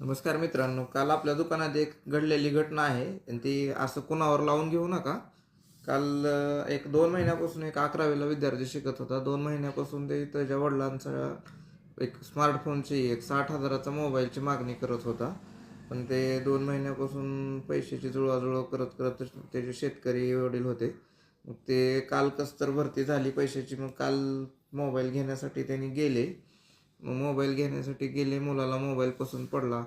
नमस्कार मित्रांनो, काल आपल्या दुकानात एक घडलेली घटना आहे आणि ती असं कुणावर लावून घेऊ नका. काल एक 2 महिन्यापासून एक 11वीला विद्यार्थी शिकत होता. 2 महिन्यापासून ते त्याच्या वडिलांचा एक स्मार्टफोनची एक 60,000चा मोबाईलची मागणी करत होता. पण ते 2 महिन्यापासून पैशाची जुळवाजुळव करत करत त्याचे शेतकरी वडील होते. मग ते काल कस तर भरती झाली पैशाची. मग काल मोबाईल घेण्यासाठी त्यांनी गेले. मग मोबाईल घेण्यासाठी गेले, मुलाला मोबाईल पसंत पडला.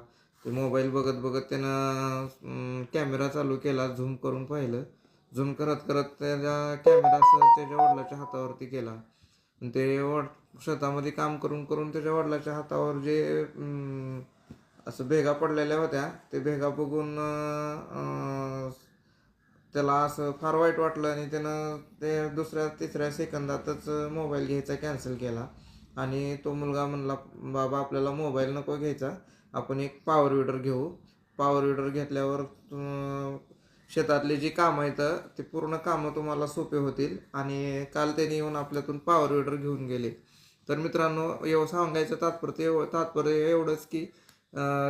ते मोबाईल बघत बघत त्यानं कॅमेरा चालू केला, झूम करून पाहिलं. झूम करत करत त्याचा कॅमेरा असं त्याच्या वडिलाच्या हातावरती गेला. आणि ते शेतामध्ये काम करून करून त्याच्या वडिलाच्या हातावर जे असं भेगा पडलेल्या होत्या, ते भेगा बघून त्याला असं फार वाईट वाटलं आणि त्यानं ते दुसऱ्या तिसऱ्या सेकंदातच मोबाईल घ्यायचा कॅन्सल केला. आणि तो मुलगा म्हणला, बाबा आपल्याला मोबाईल नको घ्यायचा, आपण एक पॉवर विडर घेऊ. पॉवर विडर घेतल्यावर शेतातली जी कामं आहेत ते पूर्ण कामं तुम्हाला सोपे होतील. आणि काल त्यांनी येऊन आपल्यातून पॉवर विडर घेऊन गेले. तर मित्रांनो, सांगायचं तात्पर्य एवढंच की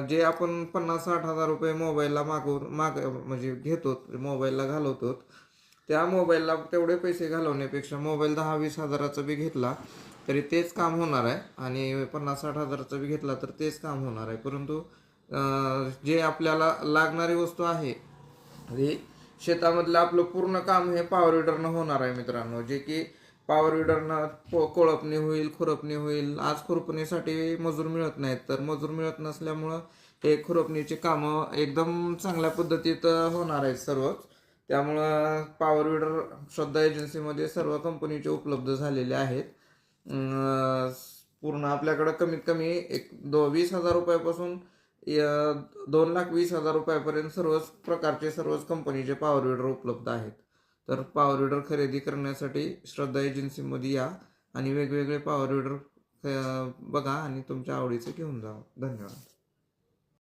जे आपण 50-60 हजार रुपये मोबाईलला म्हणजे घेतो, मोबाईलला घालवतो, त्या मोबाईलला तेवढे पैसे घालवण्यापेक्षा मोबाईल 10-20 हजाराचा बी घेतला तरी तेच काम होणार आहे. आणि 50-60 हजाराचा बी घेतला तर तेच काम होणार आहे. परंतु जे आपल्याला लागणारी वस्तू आहे, हे शेतामधलं आपलं पूर्ण काम हे पॉवर विडरनं होणार आहे मित्रांनो. जे की पॉवर विडरनं कोळपणी होईल, खुरपणी होईल. आज खुरपणीसाठी मजूर मिळत नाहीत, तर मजूर मिळत नसल्यामुळं हे खुरपणीचे कामं एकदम चांगल्या पद्धतीत होणार आहेत सर्वच. त्यामुळं पॉवर विडर श्रद्धा एजन्सीमध्ये सर्व कंपनीचे उपलब्ध झालेले आहेत. पूर्ण आपल्याकडं कमीत कमी एक 20,000 रुपयापासून 2,20,000 रुपयापर्यंत सर्वच प्रकारचे सर्वच कंपनीचे पॉवर विडर उपलब्ध आहेत. तर पॉवर विडर खरेदी करण्यासाठी श्रद्धा एजन्सीमध्ये या आणि वेगवेगळे पॉवर विडर बघा आणि तुमच्या आवडीचे घेऊन जा. धन्यवाद.